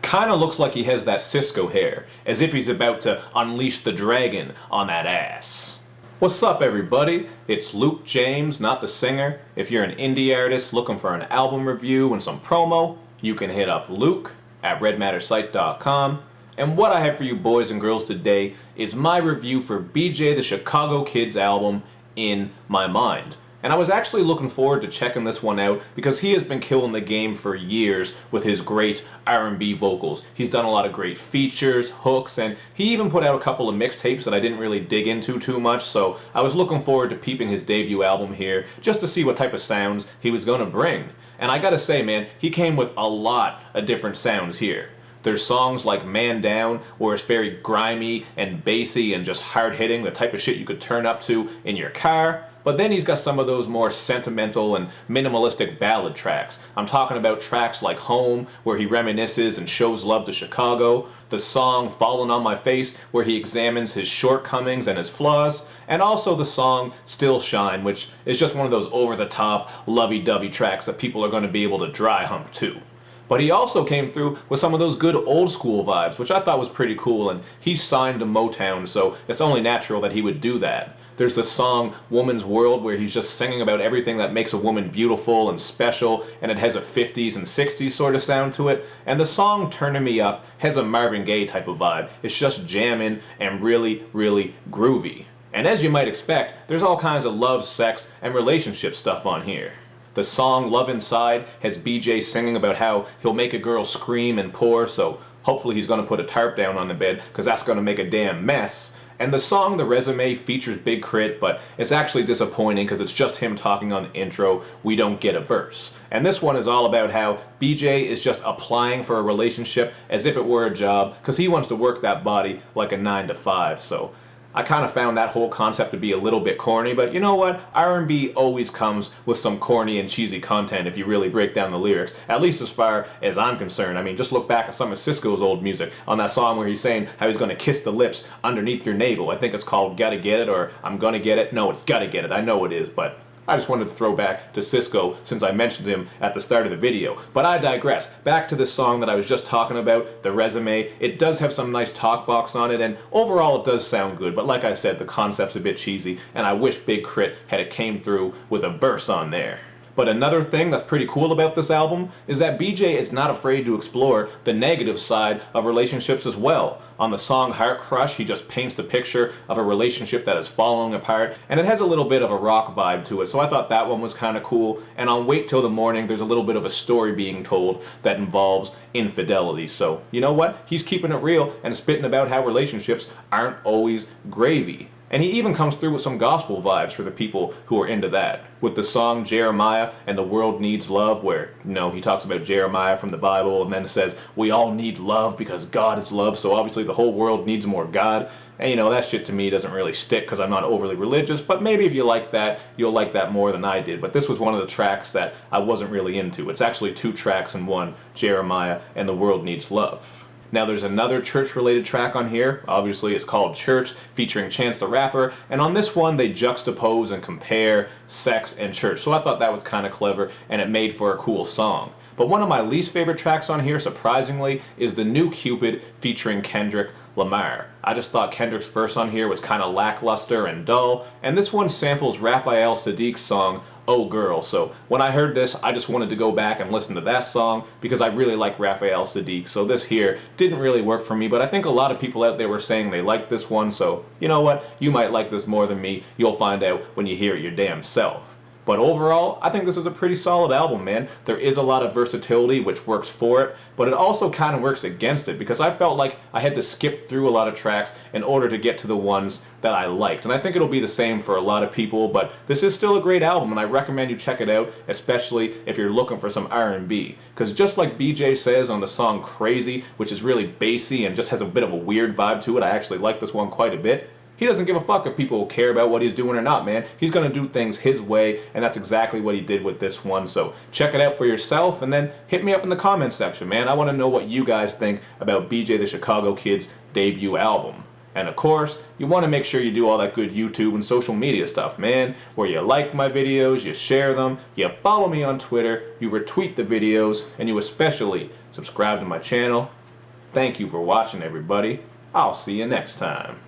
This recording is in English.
Kinda looks like he has that Cisco hair, as if he's about to unleash the dragon on that ass. What's up everybody? It's Luke James, not the singer. If you're an indie artist looking for an album review and some promo, you can hit up Luke at redmattersite.com. And what I have for you boys and girls today is my review for BJ the Chicago Kid's album, In My Mind. And I was actually looking forward to checking this one out because he has been killing the game for years with his great R&B vocals. He's done a lot of great features, hooks, and he even put out a couple of mixtapes that I didn't really dig into too much, so I was looking forward to peeping his debut album here just to see what type of sounds he was going to bring. And I gotta say, man, he came with a lot of different sounds here. There's songs like Man Down, where it's very grimy and bassy and just hard-hitting, the type of shit you could turn up to in your car. But then he's got some of those more sentimental and minimalistic ballad tracks. I'm talking about tracks like Home, where he reminisces and shows love to Chicago, the song Falling on My Face, where he examines his shortcomings and his flaws, and also the song Still Shine, which is just one of those over-the-top, lovey-dovey tracks that people are going to be able to dry hump to. But he also came through with some of those good old school vibes, which I thought was pretty cool, and he's signed to Motown, so it's only natural that he would do that. There's the song Woman's World, where he's just singing about everything that makes a woman beautiful and special, and it has a 50s and 60s sort of sound to it. And the song Turnin' Me Up has a Marvin Gaye type of vibe. It's just jamming and really, really groovy. And as you might expect, there's all kinds of love, sex, and relationship stuff on here. The song Love Inside has BJ singing about how he'll make a girl scream and pour, so hopefully he's going to put a tarp down on the bed, because that's going to make a damn mess. And the song The Resume features Big Crit, but it's actually disappointing because it's just him talking on the intro. We don't get a verse. And this one is all about how BJ is just applying for a relationship as if it were a job, because he wants to work that body like a 9 to 5, so I kind of found that whole concept to be a little bit corny, but you know what? R&B always comes with some corny and cheesy content if you really break down the lyrics, at least as far as I'm concerned. I mean, just look back at some of Sisqó's old music on that song where he's saying how he's going to kiss the lips underneath your navel. I think it's called Gotta Get It, or I'm Gonna Get It. No, it's Gotta Get It. I know it is, but I just wanted to throw back to Sisqó since I mentioned him at the start of the video. But I digress. Back to this song that I was just talking about, The Resume. It does have some nice talk box on it, and overall it does sound good, but like I said, the concept's a bit cheesy, and I wish Big Crit had it came through with a verse on there. But another thing that's pretty cool about this album is that BJ is not afraid to explore the negative side of relationships as well. On the song Heart Crush, he just paints the picture of a relationship that is falling apart, and it has a little bit of a rock vibe to it, so I thought that one was kind of cool. And on Wait Till the Morning, there's a little bit of a story being told that involves infidelity. So, you know what? He's keeping it real and spitting about how relationships aren't always gravy. And he even comes through with some gospel vibes for the people who are into that. With the song Jeremiah and the World Needs Love, where, you know, he talks about Jeremiah from the Bible and then says, we all need love because God is love, so obviously the whole world needs more God. And you know, that shit to me doesn't really stick because I'm not overly religious, but maybe if you like that, you'll like that more than I did. But this was one of the tracks that I wasn't really into. It's actually 2 tracks in one, Jeremiah and the World Needs Love. Now there's another church-related track on here. Obviously it's called Church, featuring Chance the Rapper, and on this one they juxtapose and compare sex and church, so I thought that was kind of clever and it made for a cool song. But one of my least favorite tracks on here, surprisingly, is the new Cupid featuring Kendrick Lamar. I just thought Kendrick's verse on here was kind of lackluster and dull, and this one samples Raphael Saadiq's song Oh Girl, so when I heard this I just wanted to go back and listen to that song because I really like Raphael Saadiq, so this here didn't really work for me, but I think a lot of people out there were saying they liked this one, so you know what, you might like this more than me. You'll find out when you hear it your damn self. But overall, I think this is a pretty solid album, man. There is a lot of versatility, which works for it, but it also kind of works against it, because I felt like I had to skip through a lot of tracks in order to get to the ones that I liked. And I think it'll be the same for a lot of people, but this is still a great album, and I recommend you check it out, especially if you're looking for some R&B. Because just like BJ says on the song Crazy, which is really bassy and just has a bit of a weird vibe to it, I actually like this one quite a bit. He doesn't give a fuck if people care about what he's doing or not, man. He's going to do things his way, and that's exactly what he did with this one. So check it out for yourself, and then hit me up in the comments section, man. I want to know what you guys think about BJ the Chicago Kid's debut album. And of course, you want to make sure you do all that good YouTube and social media stuff, man, where you like my videos, you share them, you follow me on Twitter, you retweet the videos, and you especially subscribe to my channel. Thank you for watching, everybody. I'll see you next time.